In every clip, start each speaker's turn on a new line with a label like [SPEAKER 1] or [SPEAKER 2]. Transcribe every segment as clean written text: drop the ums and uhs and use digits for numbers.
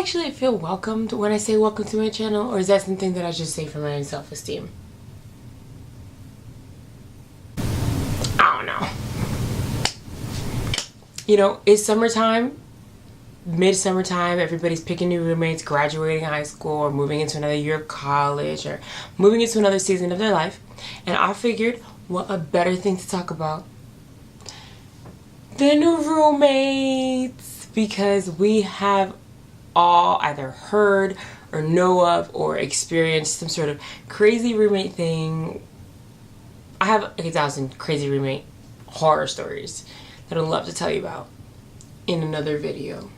[SPEAKER 1] actually feel welcomed when I say welcome to my channel, or is that something that I just say for my own self-esteem? I don't know. You know, it's summertime, mid-summertime, everybody's picking new roommates, graduating high school, or moving into another year of college, or moving into another season of their life. And I figured, what a better thing to talk about than roommates, because we have all either heard or know of or experienced some sort of crazy roommate thing. I have like 1,000 crazy roommate horror stories that I'd love to tell you about in another video.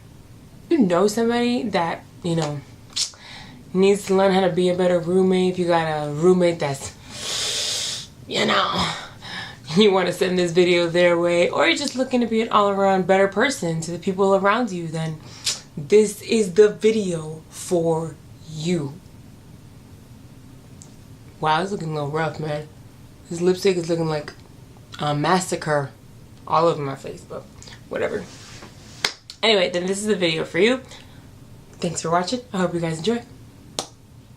[SPEAKER 1] If you know somebody that, you know, needs to learn how to be a better roommate, if you got a roommate that's, you know, you want to send this video their way, or you're just looking to be an all-around better person to the people around you, then this is the video for you. Wow, it's looking a little rough, man. This lipstick is looking like a massacre all over my face, but whatever. Anyway, then this is the video for you. Thanks for watching. I hope you guys enjoy.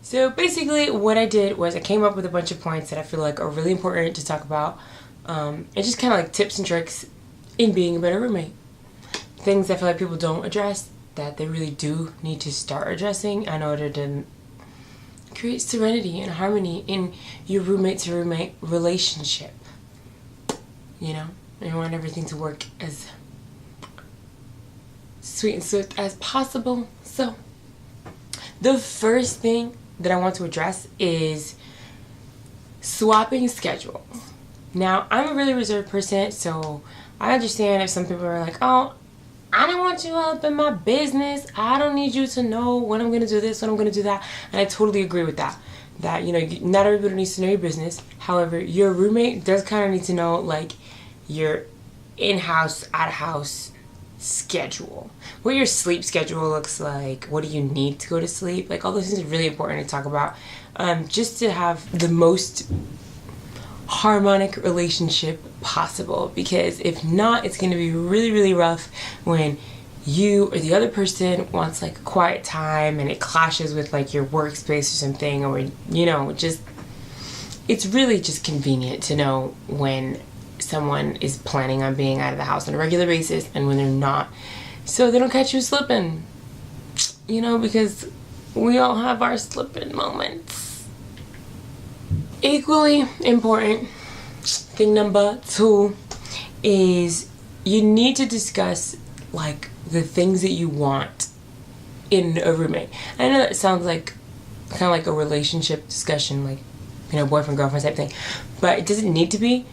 [SPEAKER 1] So basically what I did was I came up with a bunch of points that I feel like are really important to talk about, and just kind of like tips and tricks in being a better roommate. Things I feel like people don't address that they really do need to start addressing in order to create serenity and harmony in your roommate to roommate relationship. You know, and you want everything to work as sweet and swift as possible. So the first thing that I want to address is swapping schedules. Now, I'm a really reserved person, so I understand if some people are like, oh, I don't want you up in my business. I don't need you to know when I'm going to do this, when I'm going to do that. And I totally agree with that. That, you know, not everybody needs to know your business. However, your roommate does kind of need to know, like, your in-house, out-of-house schedule. What your sleep schedule looks like. What do you need to go to sleep? Like, all those things are really important to talk about. Just to have the most harmonic relationship possible, because if not, it's going to be really, really rough when you or the other person wants like quiet time and it clashes with like your workspace or something, or, you know, just, it's really just convenient to know when someone is planning on being out of the house on a regular basis and when they're not, so they don't catch you slipping, you know, because we all have our slipping moments. Equally important, thing number 2 is you need to discuss like the things that you want in a roommate. I know that sounds like kind of like a relationship discussion, like, you know, boyfriend girlfriend type thing, but it doesn't need to be.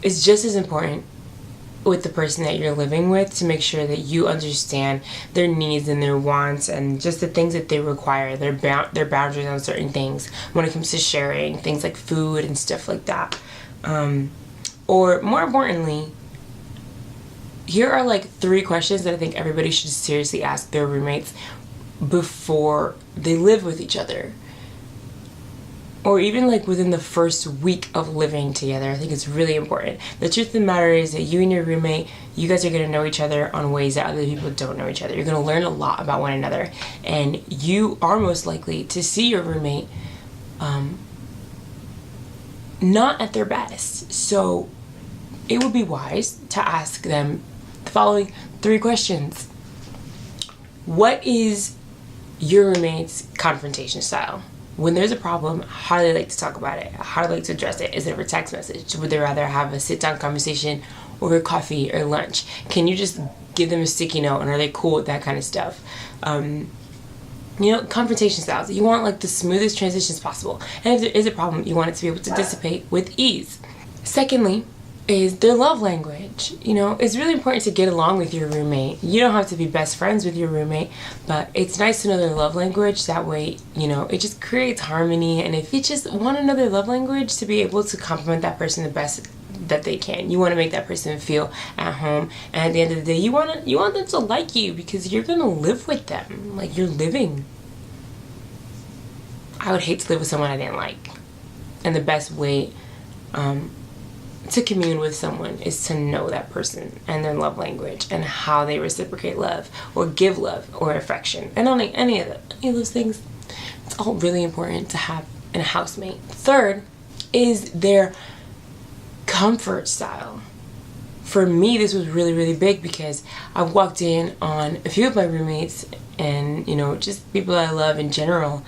[SPEAKER 1] It's just as important with the person that you're living with to make sure that you understand their needs and their wants and just the things that they require, their boundaries on certain things when it comes to sharing things like food and stuff like that. Or more importantly, here are like 3 questions that I think everybody should seriously ask their roommates before they live with each other, or even like within the first week of living together. I think it's really important. The truth of the matter is that you and your roommate, you guys are going to know each other on ways that other people don't know each other. You're going to learn a lot about one another, and you are most likely to see your roommate not at their best. So it would be wise to ask them the following 3 questions. What is your roommate's confrontation style? When there's a problem, how do they like to talk about it? How do they like to address it? Is it over text message? Would they rather have a sit-down conversation over coffee or lunch? Can you just give them a sticky note, and are they cool with that kind of stuff? You know, confrontation styles. You want like the smoothest transitions possible. And if there is a problem, you want it to be able to dissipate with ease. Secondly, is their love language. You know, it's really important to get along with your roommate. You don't have to be best friends with your roommate, but it's nice to know their love language. That way, you know, it just creates harmony. And if you just want another love language, to be able to compliment that person the best that they can. You want to make that person feel at home, and at the end of the day, you want them to like you, because you're gonna live with them. Like, you're living. I would hate to live with someone I didn't like, and the best way to commune with someone is to know that person and their love language and how they reciprocate love or give love or affection, and only any of those things. It's all really important to have in a housemate. Third is their comfort style. For me, this was really, really big because I walked in on a few of my roommates and, you know, just people that I love in general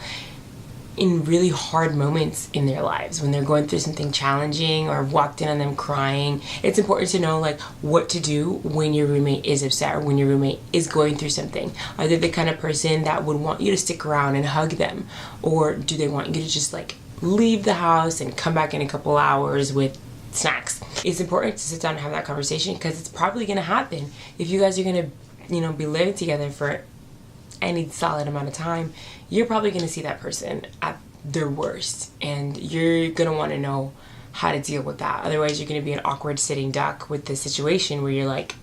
[SPEAKER 1] in really hard moments in their lives when they're going through something challenging, or I've walked in on them crying. It's important to know like what to do when your roommate is upset or when your roommate is going through something. Are they the kind of person that would want you to stick around and hug them, or do they want you to just like leave the house and come back in a couple hours with snacks? It's important to sit down and have that conversation because it's probably going to happen if you guys are going to, you know, be living together for any solid amount of time. You're probably going to see that person at their worst, and you're going to want to know how to deal with that. Otherwise, you're going to be an awkward sitting duck with this situation where you're like,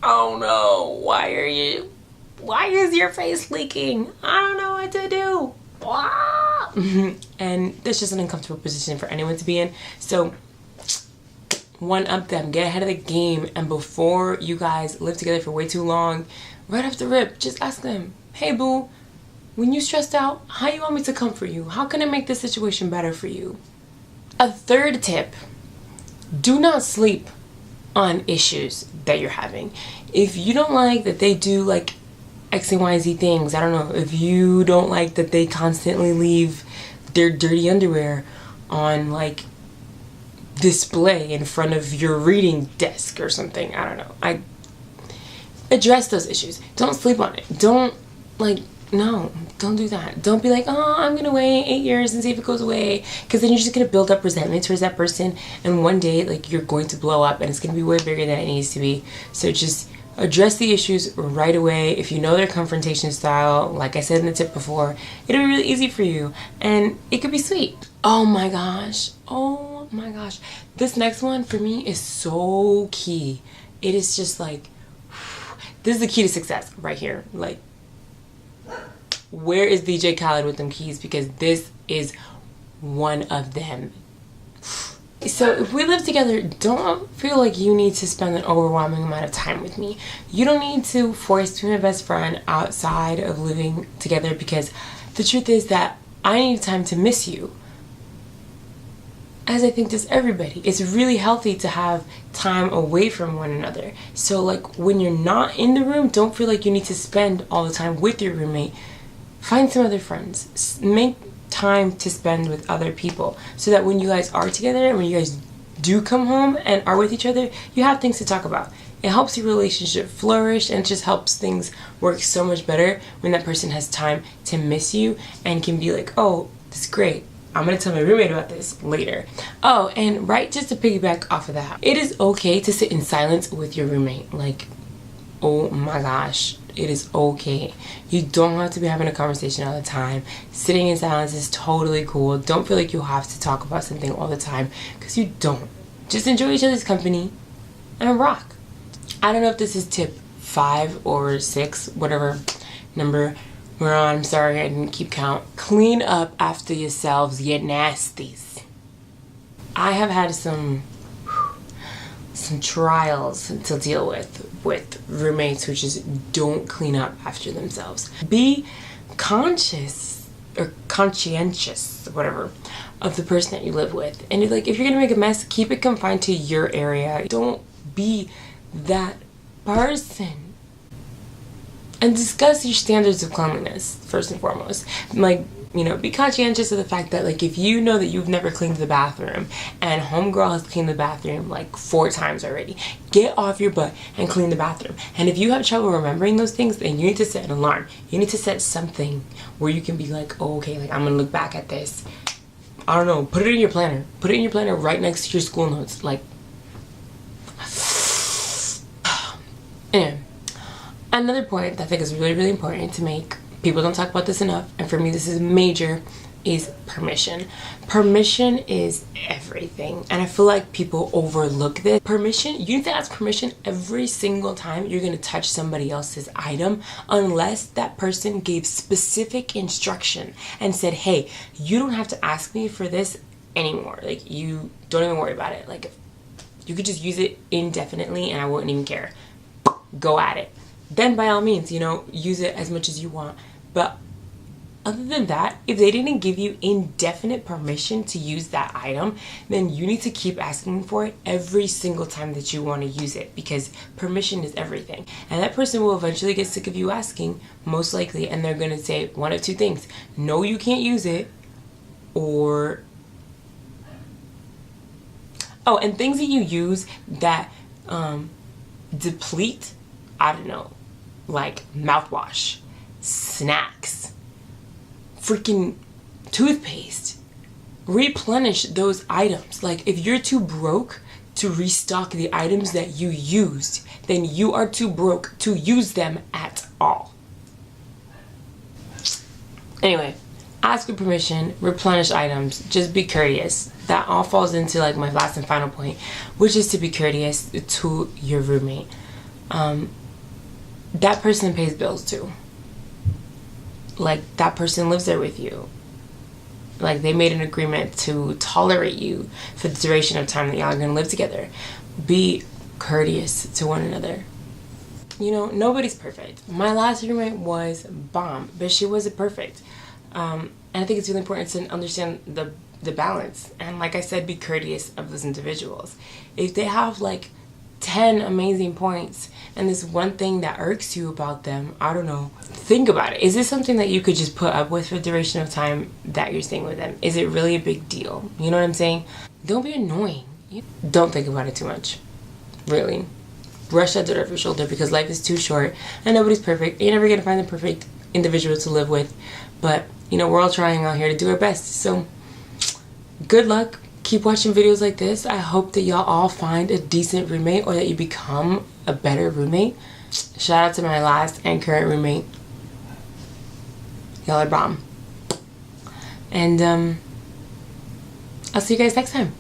[SPEAKER 1] oh no, why is your face leaking? I don't know what to do. And that's just an uncomfortable position for anyone to be in. So one up them, get ahead of the game, and before you guys live together for way too long, right off the rip, just ask them, hey boo, when you stressed out, how you want me to comfort you? How can I make this situation better for you? A third tip, do not sleep on issues that you're having. If you don't like that they do like X and Y, Z things, I don't know, if you don't like that they constantly leave their dirty underwear on like display in front of your reading desk or something, I don't know, I address those issues. Don't sleep on it. Don't don't do that. Don't be like, oh, I'm gonna wait 8 years and see if it goes away, because then you're just gonna build up resentment towards that person, and one day like you're going to blow up and it's gonna be way bigger than it needs to be. So just address the issues right away. If you know their confrontation style, like I said in the tip before, it'll be really easy for you and it could be sweet. Oh my gosh, this next one for me is so key. It is just like, this is the key to success right here. Like, where is DJ Khaled with them keys? Because this is one of them. So if we live together, don't feel like you need to spend an overwhelming amount of time with me. You don't need to force to be my best friend outside of living together, because the truth is that I need time to miss you, as I think does everybody. It's really healthy to have time away from one another. So like when you're not in the room, don't feel like you need to spend all the time with your roommate. Find some other friends. Make time to spend with other people, so that when you guys are together and when you guys do come home and are with each other, you have things to talk about. It helps your relationship flourish, and it just helps things work so much better when that person has time to miss you and can be like, oh, this is great, I'm gonna tell my roommate about this later. Oh, and right, just to piggyback off of that, it is okay to sit in silence with your roommate. Like, oh my gosh, it is okay. You don't have to be having a conversation all the time. Sitting in silence is totally cool. Don't feel like you have to talk about something all the time, because you don't. Just enjoy each other's company and rock. I don't know if this is tip 5 or 6, whatever number we're on. I'm sorry, I didn't keep count. Clean up after yourselves, you nasties. I have had some trials to deal with roommates who just don't clean up after themselves. Be conscious or conscientious, whatever, of the person that you live with. And like, if you're gonna make a mess, keep it confined to your area. Don't be that person. And discuss your standards of cleanliness first and foremost. Like, you know, be conscientious of the fact that like, if you know that you've never cleaned the bathroom and homegirl has cleaned the bathroom like 4 times already, get off your butt and clean the bathroom. And if you have trouble remembering those things, then you need to set an alarm. You need to set something where you can be like, oh, okay, like I'm gonna look back at this. I don't know, put it in your planner. Put it in your planner right next to your school notes. Like, anyway, another point that I think is really, really important to make, people don't talk about this enough, and for me this is major, is permission. Permission is everything, and I feel like people overlook this. Permission, you need to ask permission every single time you're gonna touch somebody else's item, unless that person gave specific instruction and said, hey, you don't have to ask me for this anymore. Like, you don't even worry about it. Like, you could just use it indefinitely and I wouldn't even care. Go at it. Then by all means, you know, use it as much as you want. But other than that, if they didn't give you indefinite permission to use that item, then you need to keep asking for it every single time that you want to use it, because permission is everything. And that person will eventually get sick of you asking, most likely, and they're going to say one of two things. No, you can't use it, or... Oh, and things that you use that deplete, I don't know, like mouthwash, snacks, freaking toothpaste. Replenish those items. Like, if you're too broke to restock the items that you used, then you are too broke to use them at all. Anyway, ask for permission, replenish items, just be courteous. That all falls into like my last and final point, which is to be courteous to your roommate. That person pays bills too. Like, that person lives there with you. Like, they made an agreement to tolerate you for the duration of time that y'all are gonna live together. Be courteous to one another. You know, nobody's perfect. My last roommate was bomb, but she wasn't perfect. And I think it's really important to understand the balance. And like I said, be courteous of those individuals. If they have like 10 amazing points and this one thing that irks you about them, I don't know, think about it. Is this something that you could just put up with for the duration of time that you're staying with them? Is it really a big deal? You know what I'm saying? Don't be annoying. Don't think about it too much. Really. Brush that dirt off your shoulder, because life is too short and nobody's perfect. You're never gonna find the perfect individual to live with. But, you know, we're all trying out here to do our best. So, good luck. Keep watching videos like this. I hope that y'all all find a decent roommate, or that you become a better roommate. Shout out to my last and current roommate. Y'all are bomb. And I'll see you guys next time.